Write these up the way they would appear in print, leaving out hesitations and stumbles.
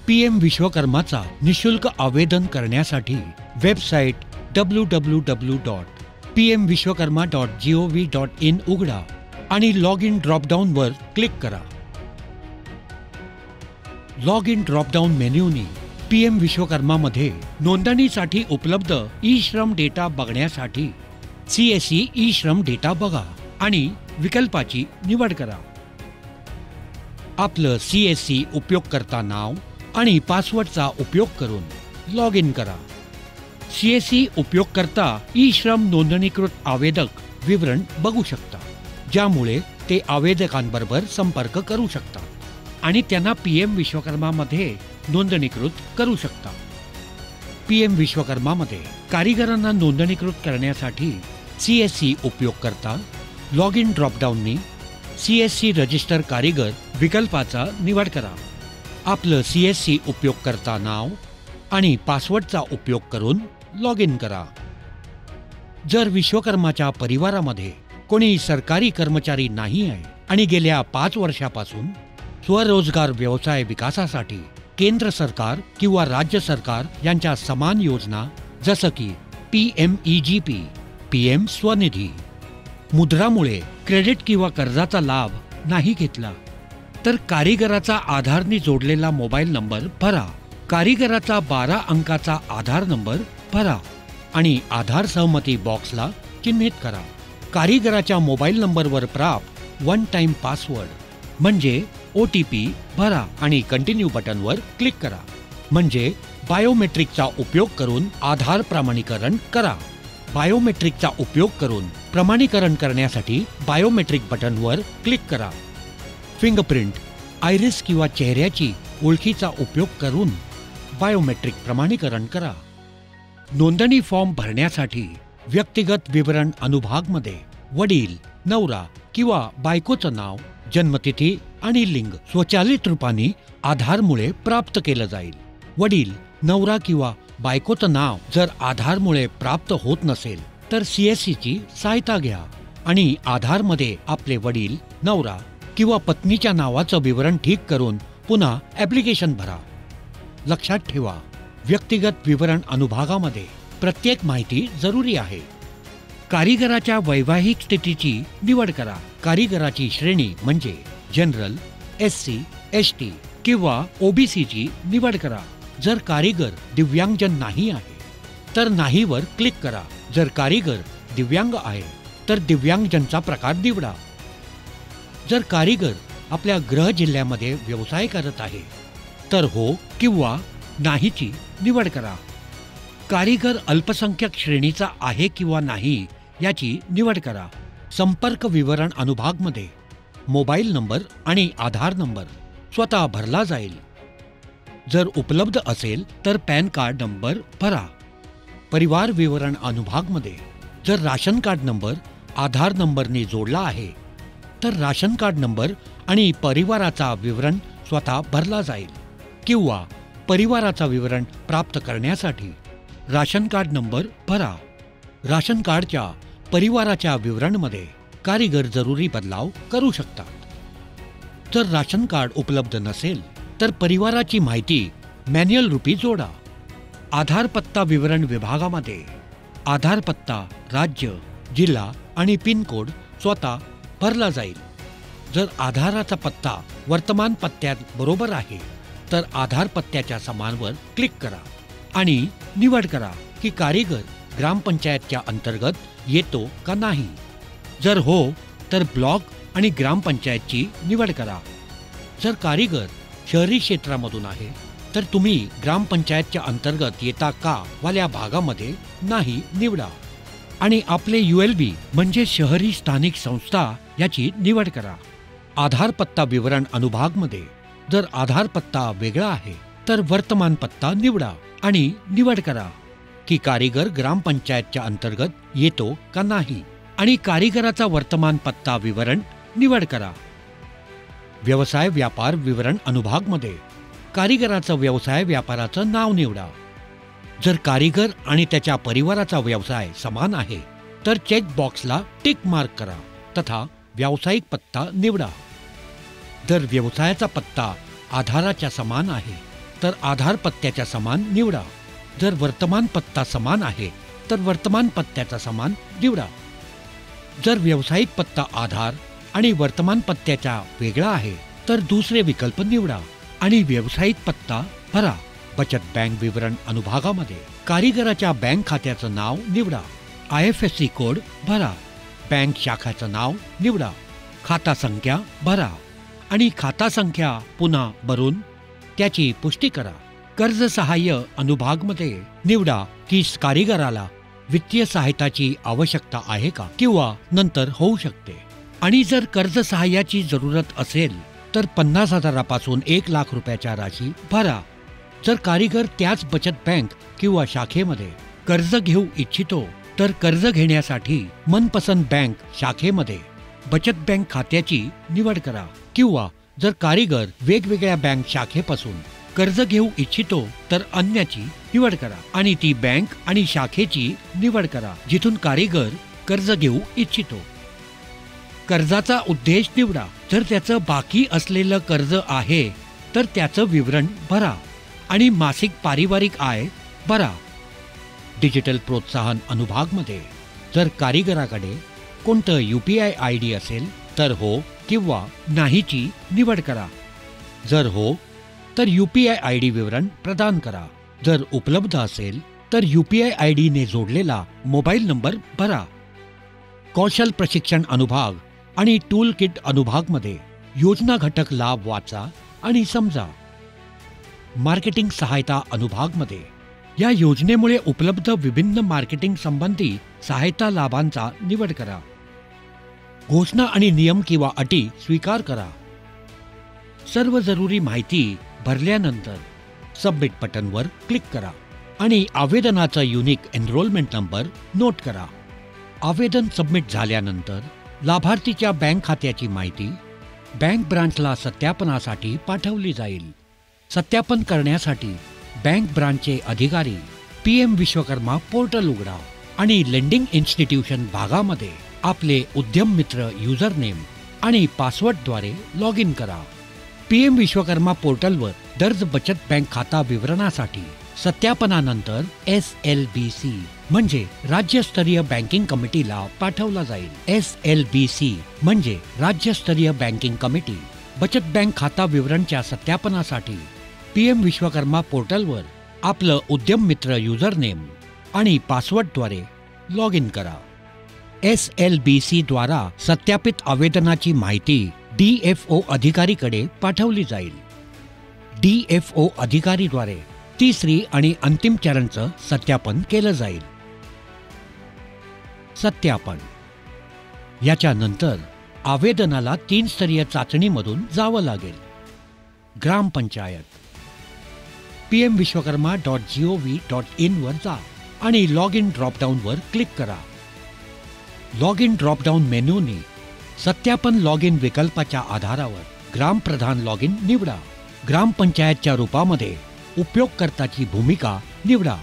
PM विश्वकर्माचा निशुल्क आवेदन करण्यासाठी वेबसाईट www.pmvishwakarma.gov.in उघडा आणि लॉग इन ड्रॉपडाऊनवर क्लिक करा. लॉग इन ड्रॉपडाऊन मेन्यूनी PM विश्वकर्मामध्ये नोंदणीसाठी उपलब्ध ई-श्रम डेटा बघण्यासाठी CSE ई-श्रम डेटा बघा आणि विकल्पाची निवड करा. आपलं CSE उपयोगकर्ता नाव आणि पासवर्डचा उपयोग करून लॉग इन करा. CSE उपयोगकर्ता ई-श्रम नोंदणीकृत आवेदक विवरण बघू शकता, ज्यामुळे ते आवेदकांबरोबर संपर्क करू शकतात आणि त्यांना PM विश्वकर्मामध्ये नोंदणीकृत करू शकता. PM विश्वकर्मामध्ये कारिगरांना नोंदणीकृत करण्यासाठी CSE उपयोगकर्ता लॉग इन ड्रॉपडाऊननी CSE रजिस्टर कारिगर विकल्पाचा निवड करा. आपलं CSE उपयोगकर्ता नाव आणि पासवर्डचा उपयोग करून लॉग इन करा. जर विश्वकर्माच्या परिवारामध्ये कोणी सरकारी कर्मचारी नाही आहे आणि गेल्या 5 वर्षापासून स्वरोजगार व्यवसाय विकासासाठी केंद्र सरकार किंवा राज्य सरकार यांच्या समान योजना जसं की PMEGP, PM स्वनिधी, मुद्रामुळे क्रेडिट किंवा कर्जाचा लाभ नाही घेतला तर कारिगराचा आधारने जोडलेला मोबाईल नंबर भरा. कारिगराचा 12 अंकाचा आधार नंबर भरा आणि आधार सहमती बॉक्सला चिन्हित करा. कारिगराच्या मोबाईल नंबरवर प्राप्त 1 टाइम पासवर्ड म्हणजे OTP भरा आणि कंटिन्यू बटनवर क्लिक करा. म्हणजे बायोमेट्रिकचा उपयोग करून आधार प्रमाणीकरण करा. बायोमेट्रिकचा उपयोग करून प्रमाणीकरण करण्यासाठी बायोमेट्रिक बटनवर क्लिक करा. फिंगरप्रिंट, आयरिस किंवा चेहऱ्याची ओळखीचा उपयोग करून बायोमेट्रिक प्रमाणीकरण करा. नोंदणी फॉर्म भरण्यासाठी व्यक्तिगत विवरण अनुभागमध्ये वडील, नवरा किंवा बायकोचं नाव, जन्मतिथी आणि लिंग स्वचालित रूपाने आधारमुळे प्राप्त केलं जाईल. वडील, नवरा किंवा बायकोचं नाव जर आधारमुळे प्राप्त होत नसेल तर CSEची सहायता घ्या आणि आधारमध्ये आपले वडील, नवरा किंवा पत्नीच्या नावाचं विवरण ठीक करून पुन्हा ॲप्लिकेशन भरा. लक्षात ठेवा, व्यक्तिगत विवरण अनुभागामध्ये प्रत्येक माहिती जरुरी आहे. कारिगराच्या वैवाहिक स्थितीची निवड करा. कारिगराची श्रेणी म्हणजे जनरल, SC, ST किंवा OBCची निवड करा. जर कारिगर दिव्यांगजन नाही आहे तर नाहीवर क्लिक करा. जर कारिगर दिव्यांग आहे तर दिव्यांगजनचा प्रकार निवडा. जर कारिगर आपल्या गृह जिल्ह्यामध्ये व्यवसाय करत आहे तर हो किंवा नाहीची निवड करा. कारिगर अल्पसंख्याक श्रेणीचा आहे किंवा नाही याची निवड करा. संपर्क विवरण अनुभागमध्ये मोबाईल नंबर आणि आधार नंबर स्वतः भरला जाईल. जर उपलब्ध असेल तर पॅन कार्ड नंबर भरा. परिवार विवरण अनुभागमध्ये जर राशन कार्ड नंबर आधार नंबरने जोडला आहे तर राशन कार्ड नंबर आणि परिवाराचा विवरण स्वतः भरला जाईल किंवा परिवाराचा विवरण प्राप्त करण्यासाठी राशन कार्ड नंबर भरा. राशन कार्डच्या परिवाराच्या विवरणमध्ये कारिगर जरुरी बदलाव करू शकतात. जर राशन कार्ड उपलब्ध नसेल तर परिवाराची माहिती मॅन्युअल रूपी जोडा. आधार पत्ता विवरण विभागामध्ये आधार पत्ता, राज्य, जिल्हा आणि पिनकोड स्वतः भरला जाईल. जर आधाराचा पत्ता वर्तमान पत्त्यात बरोबर आहे तर आधार पत्त्याच्या समानवर क्लिक करा आणि निवड करा की कारिगर ग्रामपंचायतच्या अंतर्गत येतो का नाही. जर हो तर ब्लॉक आणि ग्रामपंचायतची निवड करा. जर कारिगर शहरी क्षेत्रामधून आहे तर तुम्ही ग्रामपंचायतच्या अंतर्गत येता का वाल्या भागामध्ये नाही निवडा आणि आपले ULB म्हणजे शहरी स्थानिक संस्था याची निवड करा. आधार पत्ता विवरण अनुभागमध्ये जर आधार पत्ता वेगळा आहे तर वर्तमान पत्ता निवडा आणि निवड करा की कारिगर ग्रामपंचायतच्या अंतर्गत येतो का नाही आणि कारिगराचा वर्तमान पत्ता विवरण निवड करा. व्यवसाय व्यापार विवरण अनुभागमध्ये कारिगराचं व्यवसाय व्यापाराचं नाव निवडा. जर कारिगर आणि त्याच्या परिवाराचा व्यवसाय समान आहे तर चेक बॉक्सला टिक मार्क करा तथा व्यावसायिक पत्ता निवडा. जर व्यवसायाचा पत्ता आधाराच्या समान आहे तर आधार पत्त्याच्या समान निवडा. जर वर्तमान पत्ता समान आहे तर वर्तमान पत्त्याचा समान निवडा. जर व्यावसायिक पत्ता आधार आणि वर्तमान पत्त्याचा वेगळा आहे तर दुसरे विकल्प निवडा आणि व्यावसायिक पत्ता भरा. बचत बँक विवरण अनुभागामध्ये कारीगराच्या बँक खात्याचं नाव निवडा. IFSC कोड भरा. बँक शाखाचं नाव निवडा. खाता संख्या भरा आणि खाता संख्या पुन्हा भरून त्याची पुष्टी करा. कर्ज सहाय्य अनुभागमध्ये निवडा की कारीगराला वित्तीय सहायताची आवश्यकता आहे का किंवा नंतर होऊ शकते. आणि जर कर्ज सहाय्याची जरूरत असेल तर 50,000पासून 1 लाख रुपयाच्या राशी भरा. जर कारीगर त्याच बचत बँक किंवा शाखेमध्ये कर्ज घेऊ इच्छितो तर कर्ज घेण्यासाठी मनपसंत बँक शाखेमध्ये बचत बँक खात्याची निवड करा. किंवा जर कारीगर वेगवेगळ्या बँक शाखेपासून कर्ज घेऊ इच्छितो तर अन्याची निवड करा आणि ती बँक आणि शाखेची निवड करा जिथून कारीगर कर्ज घेऊ इच्छितो. कर्जाचा उद्देश निवडा. जर त्याचं बाकी असलेलं कर्ज आहे तर त्याचं विवरण भरा आणि मासिक पारिवारिक आय भरा. डिजिटल प्रोत्साहन अनुभागमध्ये जर कारीगराकडे कोणतं UPI ID असेल तर हो किंवा नाहीची निवड करा. जर हो तर UPI ID विवरण प्रदान करा. जर उपलब्ध असेल तर UPI ID ने जोडलेला मोबाईल नंबर भरा. कौशल प्रशिक्षण अनुभाग आणि टूल किट अनुभागमध्ये योजना घटक लाभ वाचा आणि समजा. मार्केटिंग सहायता अनुभागमध्ये या योजनेमुळे उपलब्ध विभिन्न मार्केटिंग संबंधी सहायता लाभांचा निवड करा. घोषणा आणि नियम किंवा अटी स्वीकार करा. सर्व जरुरी माहिती भरल्यानंतर सबमिट बटनवर क्लिक करा आणि आवेदनाचा युनिक एनरोलमेंट नंबर नोट करा. आवेदन सबमिट झाल्यानंतर लाभार्थीच्या बँक खात्याची माहिती बँक ब्रांचला सत्यापनासाठी पाठवली जाईल. सत्यापन करण्यासाठी बँक ब्रांचचे अधिकारी PM विश्वकर्मा पोर्टल उघडा आणि लेंडिंग इन्स्टिट्यूशन भागामध्ये आपले उद्यम मित्र युजर नेम आणि पासवर्डद्वारे लॉग इन करा. PM विश्वकर्मा पोर्टलवर दर्ज बचत बँक खाता विवरणासाठी सत्यापनानंतर SLBC म्हणजे राज्यस्तरीय बँकिंग कमिटीला पाठवला जाईल. SLBC म्हणजे राज्यस्तरीय बँकिंग कमिटी बचत बँक खाता विवरणच्या सत्यापनासाठी PM विश्वकर्मा पोर्टलवर आपलं उद्यम मित्र युजर नेम आणि पासवर्डद्वारे लॉग इन करा. SLBC द्वारा सत्यापित आवेदनाची माहिती DFO अधिकारीकडे पाठवली जाईल. DFO अधिकारीद्वारे तिसरी आणि अंतिम चरणचं सत्यापन केलं जाईल. सत्यापन याच्यानंतर आवेदनाला 3 स्तरीय चाचणीमधून जावं लागेल. ग्रामपंचायत pmvishwakarma.gov.in वर जा आणि लॉग इन ड्रॉपडाऊनवर क्लिक करा. लॉग इन ड्रॉपडाऊन मेन्यूनी सत्यापन लॉग इन विकल्पाच्या आधारावर ग्रामप्रधान लॉग इन निवडा. ग्रामपंचायतच्या रूपामध्ये उपयोगकर्त्याची भूमिका निवडा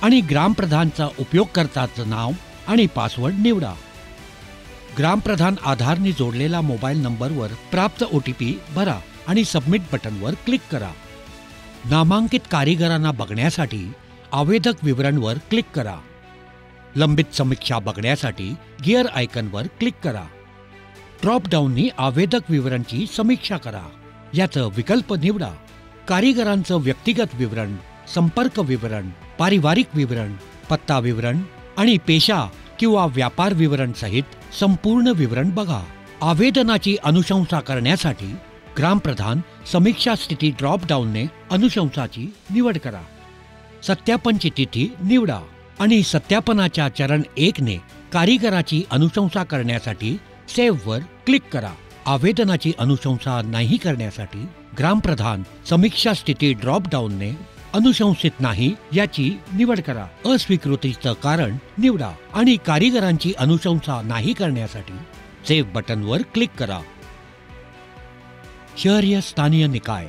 आणि ग्रामप्रधानचा उपयोगकर्त्याचं नाव आणि पासवर्ड निवडा. ग्रामप्रधान आधारने जोडलेला मोबाईल नंबरवर प्राप्त OTP भरा आणि सबमिट बटनवर क्लिक करा. नामांकित कारीगरांना बघण्यासाठी आवेदक विवरणवर क्लिक करा. लंबित समीक्षा बघण्यासाठी गिअर आयकॉनवर क्लिक करा. ड्रॉप डाऊननी आवेदक विवरणची समीक्षा करा. याचं विकल्प निवडा. कारीगरांचं व्यक्तिगत विवरण, संपर्क विवरण, पारिवारिक विवरण, पत्ता विवरण आणि पेशा किंवा व्यापार विवरण सहित संपूर्ण विवरण बघा. आवेदनाची अनुशंसा करण्यासाठी ग्रामप्रधान समीक्षा स्थिती ड्रॉप डाऊनने अनुशंसाची निवड करा. सत्यापनची तिथी निवडा आणि सत्यापनाच्या चरण 1 ने कारीगराची अनुशंसा करण्यासाठी सेव्हवर क्लिक करा. आवेदनाची अनुशंसा नाही करण्यासाठी ग्रामप्रधान समीक्षा स्थिती ड्रॉप डाऊनने अनुशंसित नाही याची निवड करा. अस्वीकृतीचं कारण निवडा आणि कारीगरांची अनुशंसा नाही करण्यासाठी सेव्ह बटनवर क्लिक करा. शहरीय स्थानीय निकाय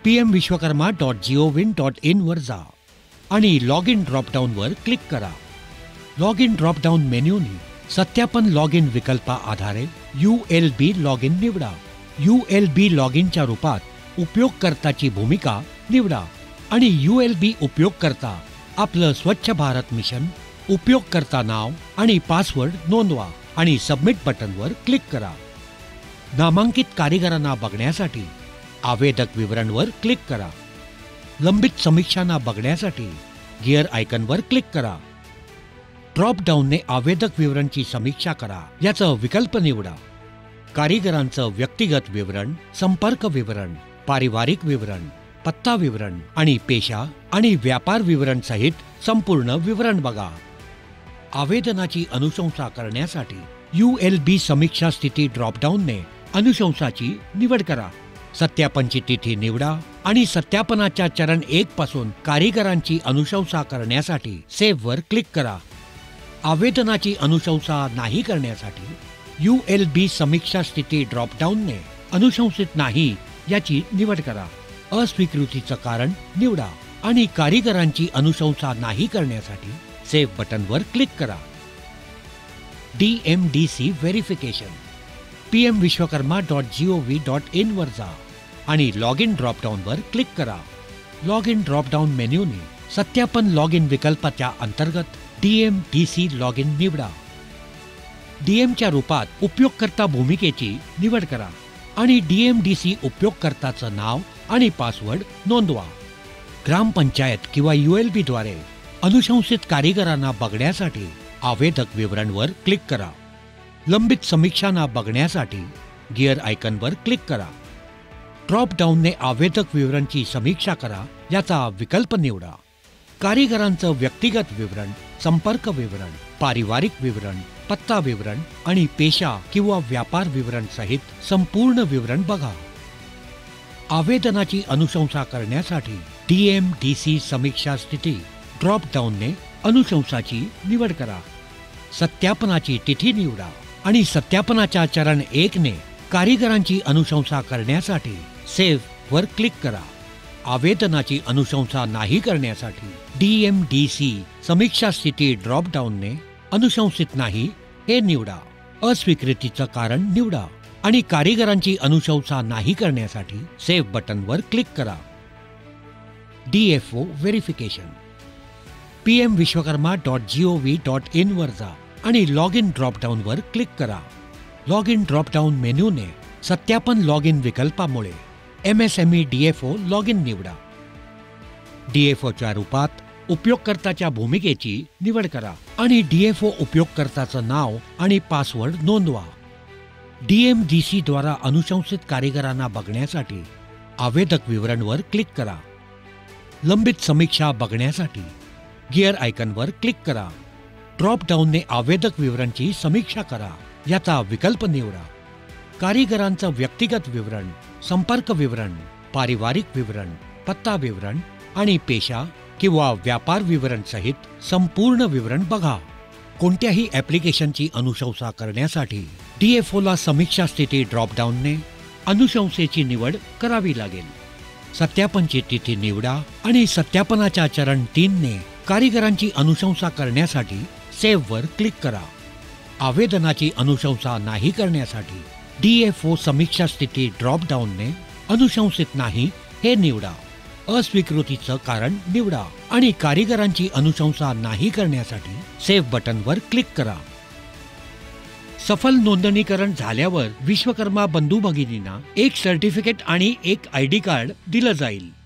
pmvishwakarma.gov.in वर जा आणि लॉग इन ड्रॉपडाऊनवर क्लिक करा. लॉग इन ड्रॉपडाऊन मेन्यूनी सत्यापन लॉग इन विकल्पा आधारे ULB लॉग इन निवडा. ULB लॉग इनच्या रूपात उपयोगकर्त्याची भूमिका निवडा आणि ULB उपयोगकर्ता आपलं स्वच्छ भारत मिशन, उपयोगकर्ता नाव आणि पासवर्ड नोंदवा आणि सबमिट बटनवर क्लिक करा. नामांकित कारिगरांना बघण्यासाठी आवेदक विवरणवर क्लिक करा. लंबित समीक्षांना बघण्यासाठी गिअर आयकॉनवर क्लिक करा. ड्रॉप डाऊनने आवेदक विवरणची समीक्षा करा याचं विकल्प निवडा. कारिगरांचं व्यक्तिगत विवरण, संपर्क विवरण, पारिवारिक विवरण, पत्ता विवरण आणि पेशा आणि व्यापार विवरण सहित संपूर्ण विवरण बघा. आवेदनाची अनुशंसा करण्यासाठी ULB समीक्षा स्थिती ड्रॉपडाऊनने अनुशंसाची निवड करा. सत्यापनची तिथी निवडा आणि सत्यापनाच्या चरण 1 पासून कारिगरांची अनुशंसा करण्यासाठी सेव्ह वर क्लिक करा. आवेदनाची अनुशंसा नाही करण्यासाठी ULB समीक्षा स्थिती ड्रॉपडाऊनने अनुशंसित नाही याची निवड करा. अस्वीकृतीचं कारण निवडा आणि कारिगरांची अनुशंसा नाही करण्यासाठी सेव्ह बटनवर क्लिक करा. DMDC व्हेरिफिकेशन pmvishwakarma.gov.in वर जा आणि लॉग इन ड्रॉपडाऊनवर क्लिक करा. लॉग इन ड्रॉपडाऊन मेन्यूने सत्यापन लॉग इन विकल्पाच्या अंतर्गत DMDC लॉग इन निवडा. DMच्या रूपात उपयोगकर्ता भूमिकेची निवड करा आणि DMDC उपयोगकर्ताचं नाव आणि पासवर्ड नोंदवा. ग्रामपंचायत किंवा ULB द्वारे अनुशंसित कारिगरांना बघण्यासाठी आवेदक विवरणवर क्लिक करा. लंबित समीक्षांना बघण्यासाठी गिअर आयकॉनवर क्लिक करा. ड्रॉप डाऊनने आवेदक विवरणची समीक्षा करा याचा विकल्प निवडा. कारिगरांचं व्यक्तिगत विवरण, संपर्क विवरण, पारिवारिक विवरण, पत्ता विवरण आणि पेशा किंवा व्यापार विवरण सहित संपूर्ण विवरण बघा. आवेदनाची अनुशंसा करण्यासाठी DMDC समीक्षा स्थिती ड्रॉप डाऊनने अनुशंसाची निवड करा. सत्यापनाची तिथी निवडा आणि सत्यापनाच्या चरण 1 ने कारिगरांची अनुशंसा करण्यासाठी सेव्ह वर क्लिक करा. आवेदनाची अनुशंसा नाही करण्यासाठी DMDC समीक्षा स्थिती ड्रॉप डाऊनने अनुशंसित नाही हे निवडा. अस्वीकृतीचं कारण निवडा आणि कारिगरांची अनुशंसा नाही करण्यासाठी सेव्ह बटनवर क्लिक करा. DFO व्हेरिफिकेशन pmvishwakarma.gov.in वर जा आणि लॉग इन ड्रॉपडाऊनवर क्लिक करा. लॉग इन ड्रॉपडाऊन मेन्यूने सत्यापन लॉग इन विकल्पामुळे MSME DFO लॉग इन निवडा. DFOच्या रूपात उपयोगकर्त्याच्या भूमिकेची निवड करा आणि DFO उपयोगकर्त्याचं नाव आणि पासवर्ड नोंदवा. DMDC द्वारा अनुशंसित कारिगरांना बघण्यासाठी आवेदक विवरणवर क्लिक करा. लंबित समीक्षा बघण्यासाठी गिअर आयकॉनवर क्लिक करा. ड्रॉप डाऊनने आवेदक विवरणची समीक्षा करा याचा विकल्प निवडा. कारिगरांचं व्यक्तिगत विवरण, संपर्क विवरण, पारिवारिक विवरण, पत्ता विवरण आणि पेशा किंवा व्यापार विवरण सहित संपूर्ण विवरण बघा. कोणत्याही ॲप्लिकेशनची अनुशंसा करण्यासाठी DFOला समीक्षा स्थिती ड्रॉपडाऊनने अनुशंसेची निवड करावी लागेल. सत्यापनची तिथी निवडा आणि सत्यापनाच्या चरण 3 ने कारिगरांची अनुशंसा करण्यासाठी सेव्ह वर क्लिक करा. आवेदनाची अनुशंसा नाही करण्यासाठी DFO समीक्षा स्थिती ड्रॉप डाऊनने अनुशंसित नाही हे निवडा. अस्वीकृतीचं कारण निवडा आणि कारिगरांची अनुशंसा नाही करण्यासाठी सेव्ह बटनवर क्लिक करा. सफल नोंदणीकरण झाल्यावर विश्वकर्मा बंधू भगिनींना एक सर्टिफिकेट आणि एक ID कार्ड दिलं जाईल.